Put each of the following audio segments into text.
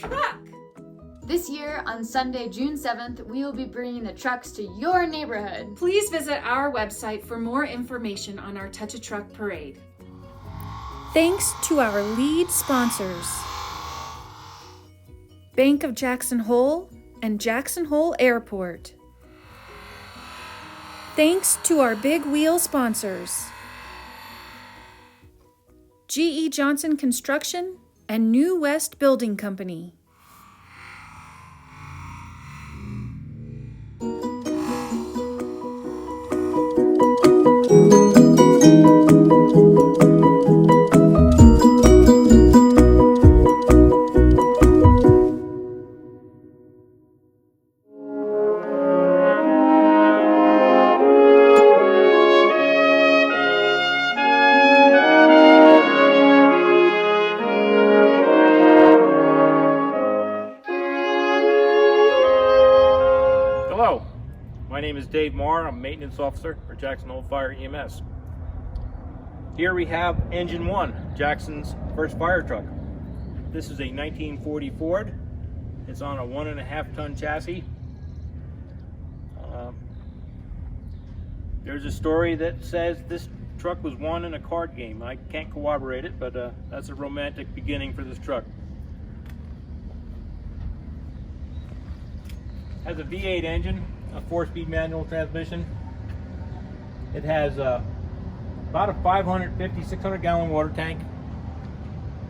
truck! This year, on Sunday, June 7th, we will be bringing the trucks to your neighborhood. Please visit our website for more information on our Touch a Truck parade. Thanks to our lead sponsors, Bank of Jackson Hole and Jackson Hole Airport. Thanks to our big wheel sponsors, G.E. Johnson Construction and New West Building Company. Hello, my name is Dave Marr. I'm maintenance officer for Jackson Hole Fire EMS. Here we have Engine 1, Jackson's first fire truck. This is a 1940 Ford. It's on a 1.5 ton chassis. There's a story that says this truck was won in a card game. I can't corroborate it, but that's a romantic beginning for this truck. Has a V8 engine, a 4-speed manual transmission. It has about a 550, 600 gallon water tank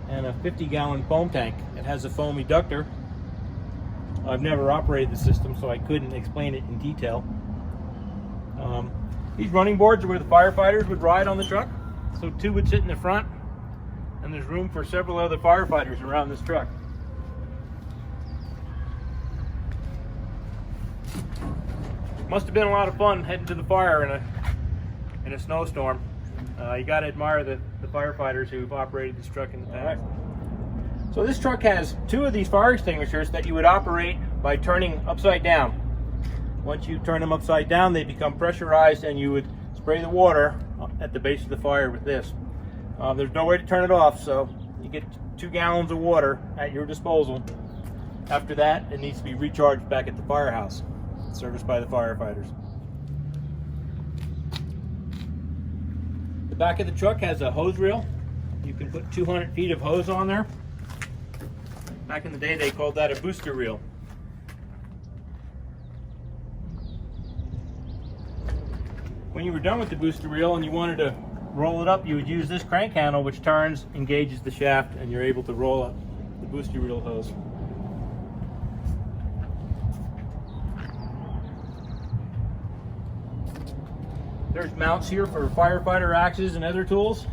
and a 50 gallon foam tank. It has a foam ejector. I've never operated the system, so I couldn't explain it in detail. These running boards are where the firefighters would ride on the truck. So 2 would sit in the front, and there's room for several other firefighters around this truck. Must have been a lot of fun heading to the fire in a snowstorm. You got to admire the firefighters who've operated this truck in the past. So this truck has 2 of these fire extinguishers that you would operate by turning upside down. Once you turn them upside down, they become pressurized, and you would spray the water at the base of the fire with this. There's no way to turn it off, so you get 2 gallons of water at your disposal. After that, it needs to be recharged back at the firehouse, serviced by the firefighters. The back of the truck has a hose reel. You can put 200 feet of hose on there. Back in the day, they called that a booster reel. When you were done with the booster reel and you wanted to roll it up, you would use this crank handle, which turns, engages the shaft, and you're able to roll up the booster reel hose. There's mounts here for firefighter axes and other tools.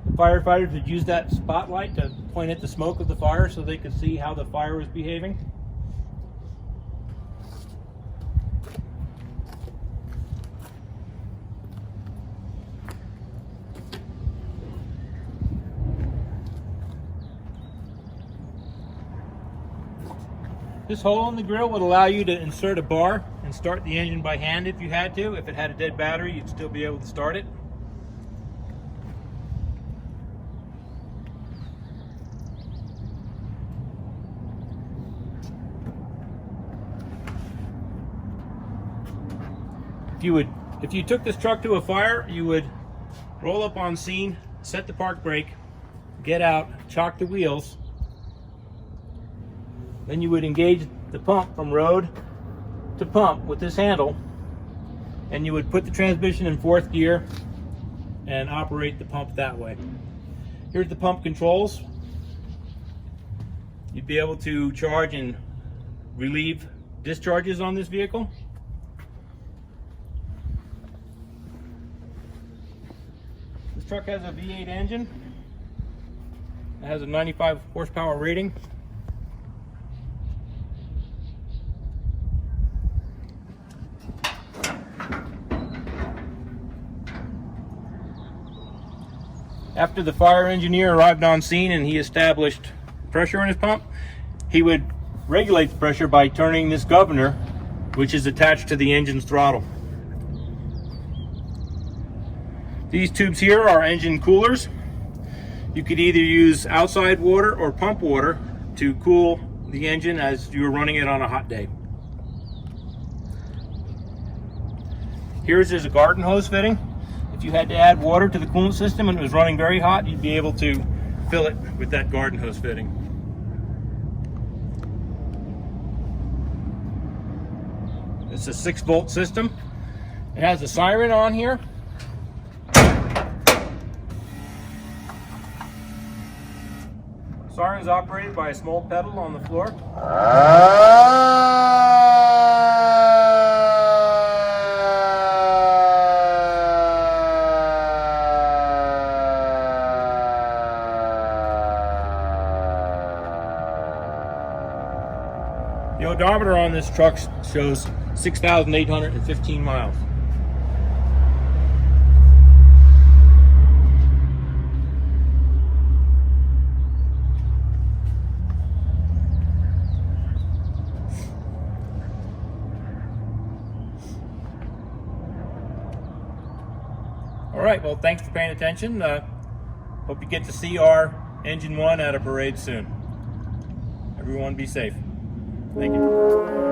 The firefighters would use that spotlight to point at the smoke of the fire so they could see how the fire was behaving. This hole in the grill would allow you to insert a bar and start the engine by hand if you had to. If it had a dead battery, you'd still be able to start it. If you took this truck to a fire, you would roll up on scene, set the park brake, get out, chock the wheels. Then you would engage the pump from road to pump with this handle, and you would put the transmission in 4th gear and operate the pump that way. Here's the pump controls. You'd be able to charge and relieve discharges on this vehicle. This truck has a V8 engine. It has a 95 horsepower rating. After the fire engineer arrived on scene and he established pressure in his pump, he would regulate the pressure by turning this governor, which is attached to the engine's throttle. These tubes here are engine coolers. You could either use outside water or pump water to cool the engine as you were running it on a hot day. Here's a garden hose fitting. If you had to add water to the coolant system and it was running very hot, you'd be able to fill it with that garden hose fitting. It's a 6-volt system. It has a siren on here. Siren is operated by a small pedal on the floor. The odometer on this truck shows 6,815 miles. All right, well, thanks for paying attention. Hope you get to see our Engine 1 at a parade soon. Everyone be safe. Thank you.